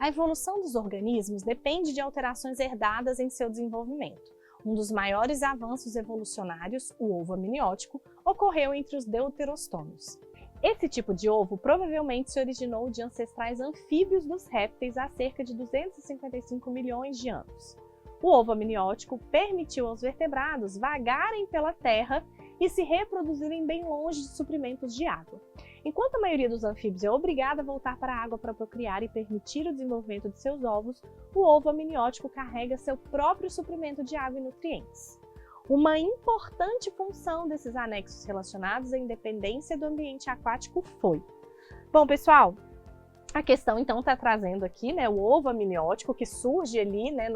A evolução dos organismos depende de alterações herdadas em seu desenvolvimento. Um dos maiores avanços evolucionários, o ovo amniótico, ocorreu entre os deuterostômios. Esse tipo de ovo provavelmente se originou de ancestrais anfíbios dos répteis há cerca de 255 milhões de anos. O ovo amniótico permitiu aos vertebrados vagarem pela terra e se reproduzirem bem longe de suprimentos de água. Enquanto a maioria dos anfíbios é obrigada a voltar para a água para procriar e permitir o desenvolvimento de seus ovos, o ovo amniótico carrega seu próprio suprimento de água e nutrientes. Uma importante função desses anexos relacionados à independência do ambiente aquático foi... Bom, pessoal, a questão então está trazendo aqui, né, o ovo amniótico que surge ali, né,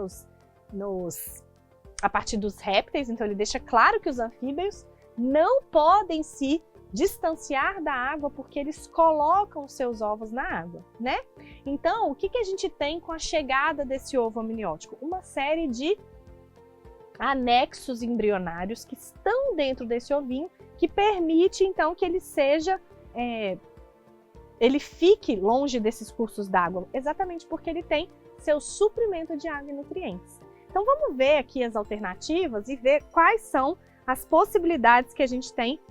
a partir dos répteis. Então ele deixa claro que os anfíbios não podem se distanciar da água porque eles colocam seus ovos na água, né? Então, o que a gente tem com a chegada desse ovo amniótico? Uma série de anexos embrionários que estão dentro desse ovinho, que permite então que ele seja, ele fique longe desses cursos d'água, exatamente porque ele tem seu suprimento de água e nutrientes. Então vamos ver aqui as alternativas e ver quais são as possibilidades que a gente tem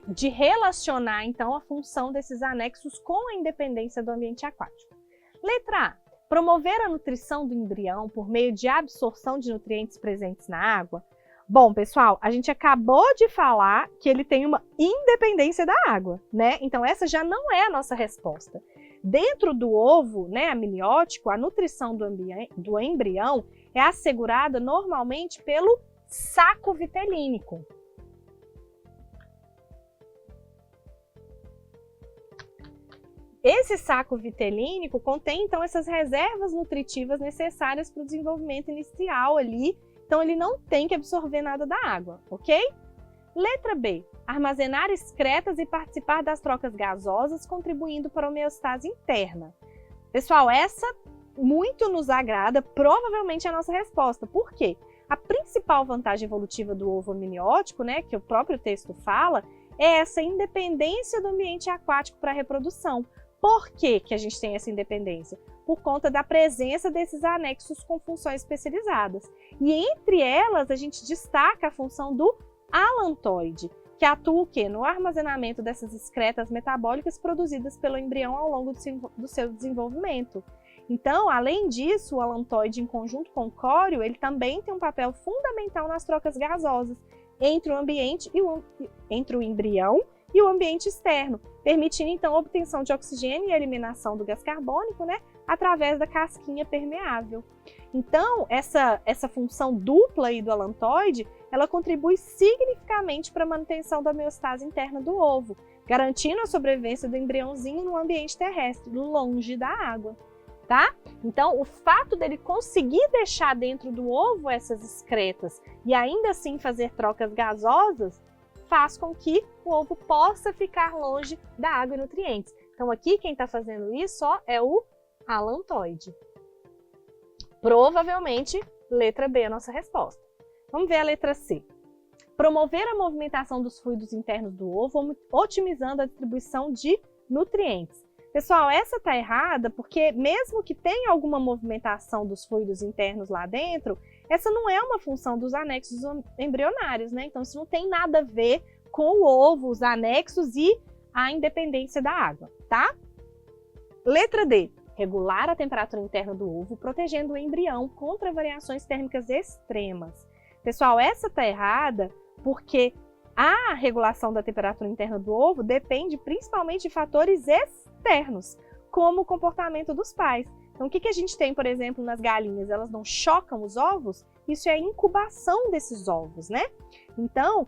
de relacionar então a função desses anexos com a independência do ambiente aquático. Letra A. Promover a nutrição do embrião por meio de absorção de nutrientes presentes na água. Bom, pessoal, a gente acabou de falar que ele tem uma independência da água, né? Então essa já não é a nossa resposta. Dentro do ovo, né, amniótico, a nutrição do embrião é assegurada normalmente pelo saco vitelínico. Esse saco vitelínico contém, então, essas reservas nutritivas necessárias para o desenvolvimento inicial ali. Então, ele não tem que absorver nada da água, ok? Letra B. Armazenar excretas e participar das trocas gasosas, contribuindo para a homeostase interna. Pessoal, essa muito nos agrada, provavelmente é a nossa resposta. Por quê? A principal vantagem evolutiva do ovo amniótico, né, que o próprio texto fala, é essa independência do ambiente aquático para a reprodução. Por que a gente tem essa independência? Por conta da presença desses anexos com funções especializadas. E entre elas, a gente destaca a função do alantoide, que atua o quê? No armazenamento dessas excretas metabólicas produzidas pelo embrião ao longo do seu desenvolvimento. Então, além disso, o alantoide, em conjunto com o córeo, ele também tem um papel fundamental nas trocas gasosas entre o embrião e o ambiente externo, permitindo então a obtenção de oxigênio e a eliminação do gás carbônico, né, através da casquinha permeável. Então, essa função dupla aí do alantoide, ela contribui significativamente para a manutenção da homeostase interna do ovo, garantindo a sobrevivência do embriãozinho no ambiente terrestre, longe da água, tá? Então, o fato dele conseguir deixar dentro do ovo essas excretas e ainda assim fazer trocas gasosas, faz com que o ovo possa ficar longe da água e nutrientes. Então aqui quem está fazendo isso é o alantoide. Provavelmente, letra B é a nossa resposta. Vamos ver a letra C. Promover a movimentação dos fluidos internos do ovo, otimizando a distribuição de nutrientes. Pessoal, essa está errada porque mesmo que tenha alguma movimentação dos fluidos internos lá dentro, essa não é uma função dos anexos embrionários, né? Então isso não tem nada a ver com o ovo, os anexos e a independência da água, tá? Letra D. Regular a temperatura interna do ovo, protegendo o embrião contra variações térmicas extremas. Pessoal, essa está errada porque a regulação da temperatura interna do ovo depende principalmente de fatores externos, como o comportamento dos pais. Então, o que a gente tem, por exemplo, nas galinhas? Elas não chocam os ovos? Isso é a incubação desses ovos, né? Então,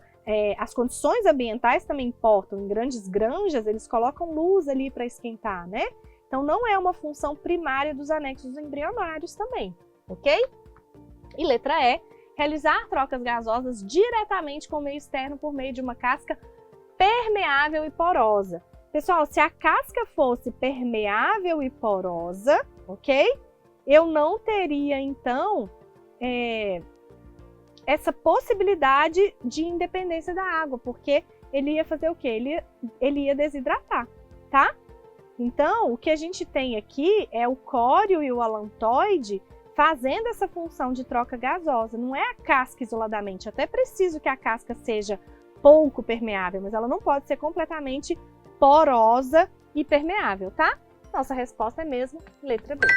as condições ambientais também importam. Em grandes granjas, eles colocam luz ali para esquentar, né? Então, não é uma função primária dos anexos embrionários também, ok? E letra E. Realizar trocas gasosas diretamente com o meio externo por meio de uma casca permeável e porosa. Pessoal, se a casca fosse permeável e porosa, ok? Eu não teria, então, essa possibilidade de independência da água, porque ele ia fazer o quê? Ele ia desidratar, tá? Então, o que a gente tem aqui é o córeo e o alantoide fazendo essa função de troca gasosa. Não é a casca isoladamente. Até preciso que a casca seja pouco permeável, mas ela não pode ser completamente porosa e permeável, tá? Nossa resposta é mesmo letra B.